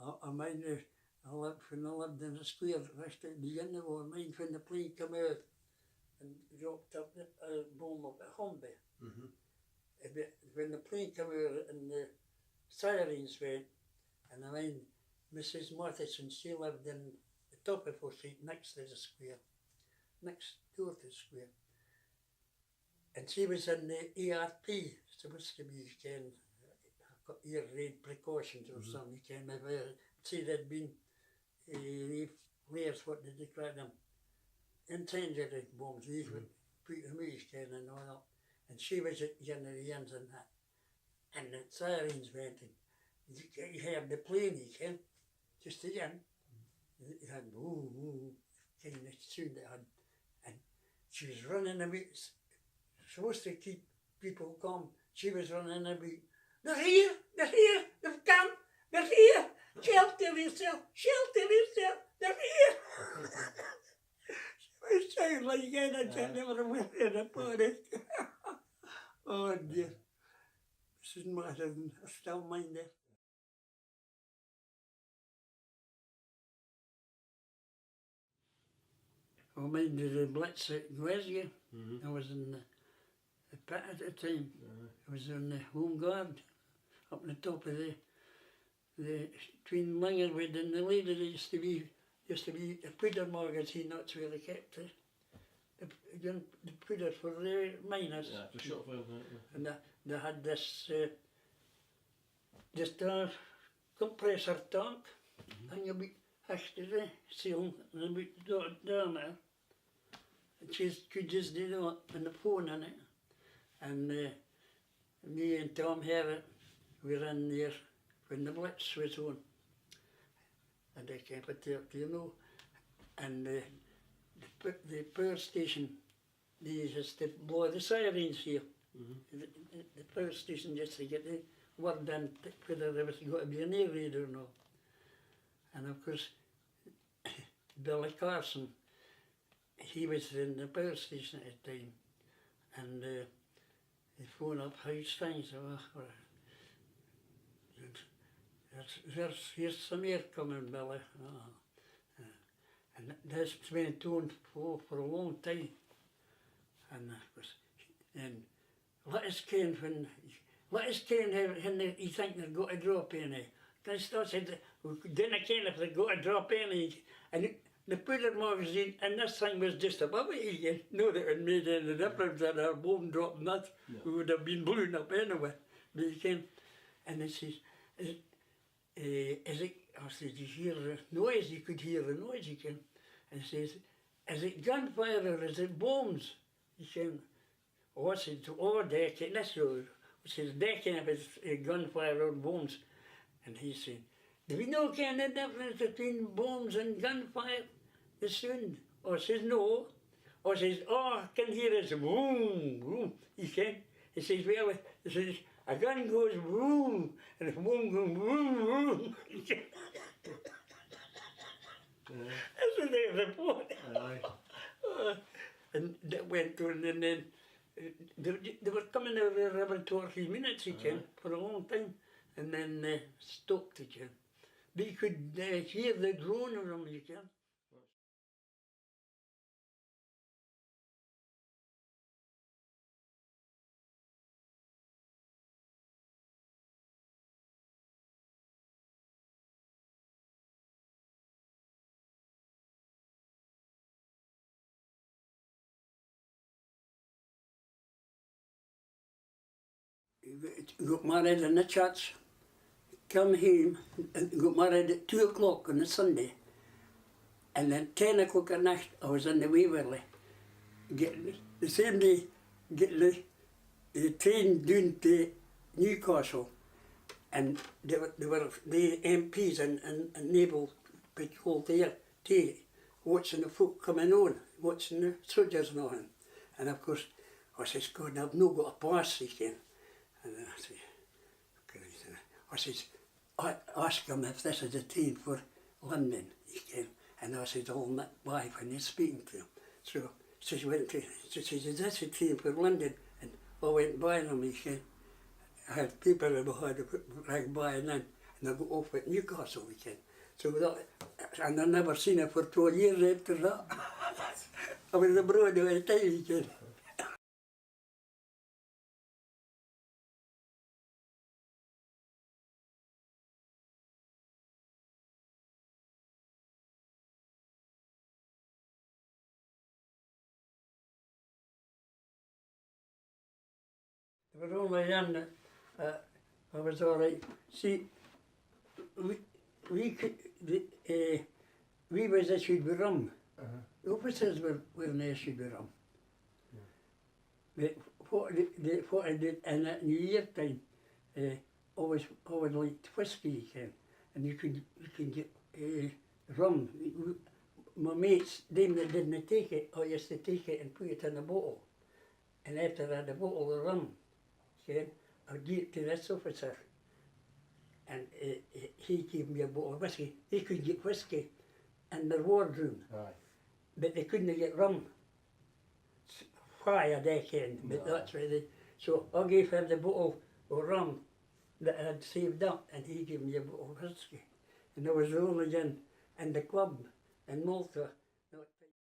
I mind when I lived in the square, right at the beginning, I mind when the plane came out and dropped up the bomb up at Humby. When the plane came out and the sirens went, and I mind Mrs. Mathieson, she lived in the top of her street next to the square, next door to the square. And she was in the ARP, the Whisky, you can, ear raid precautions or something, you can maybe see there'd been flares, what did they call them? Incendiary bombs, these would put them out, you can, and all that. And she was at the end of the ends and that. And the sirens went, and you heard the plane, you can, just again. It had woo, woo, kind of sound it had. And she was running away, supposed to keep people calm. She was running away. They're here, they've come, they're here. Shelter yourself, they're here. She was saying like again, I said, never went in a party. Oh dear. This is Mathieson, I still mind it. I mind the Blitz at Whisky. I was in the pit at the time. I was on the home guard, up on the top of the between Lingerwood and the lady that used to be a powder magazine, that's where they kept the powder for the miners. Yeah, for shot fire, and they had this just a compressor tank, thing about hashed to the ceiling and about down there. And she could just do that and the phone in it. And me and Tom Herritt were in there when the Blitz was on. And I came up there, you know. And the power station, they used to blow the sirens here. The power station just to get the word in whether there was going to be an air raid or not. And of course, Billy Carson, he was in the power station at the time. And they phoned up how's things. Here's some air coming, Billy. And this went on for a long time. And let us ken when you think they're going to drop any. I said, we didn't ken if they're going to drop any. And the powder magazine, and this thing was just above it again. Not that it made any difference that our bomb dropped and that. We would have been blown up anyway. But you can, and it says, is it, I said, you hear the noise? You could hear the noise, you can. And it says, is it gunfire or is it bombs? You can, oh, I said, oh, decking, this road. It says, decking if it's gunfire or bombs. And he said, do we know kind of difference between bombs and gunfire? The sound. Or says, no. Or says, oh, I can hear it boom, boom. You can. He says, well, he says, a gun goes boom, and a bomb goes boom, boom. That's what they report. And that went on, and then they were coming out there every 2 or 3 minutes, you can, for a long time, and then stopped, you can. But you could hear the drone of them, you can. Got married in the church, come home, and got married at 2 o'clock on a Sunday. And then 10 o'clock at night, I was in the Waverley. The same day, getting the train down to Newcastle. And they were the MPs and naval patrol there, watching the folk coming on, watching the soldiers and all. And of course, I says, God, I've not got a pass, he can. And I say, okay. I says, I ask him if this is a train for London, he can. And I said, I'll not buy when he's speaking to him. So she says, is this a train for London? And I went by them, he can. I had people in my head rang by and then and I got off at Newcastle weekend. So that, and I never seen her for 12 years after that. I was abroad all the time weekend. There was only one I was all right. See, we was issued with rum. The officers weren't issued with rum. But what I did in that New Year time, always liked whiskey, and you could get rum. My mates, them that didn't take it, I used to take it and put it in a bottle. And after I had a bottle of rum, I'd give it to this officer. And he gave me a bottle of whiskey. They could get whiskey in their wardroom, but they couldn't get rum. Why, I reckon, but that's why they... So I gave him the bottle of rum that I had saved up, and he gave me a bottle of whiskey. And I was the only in the club in Malta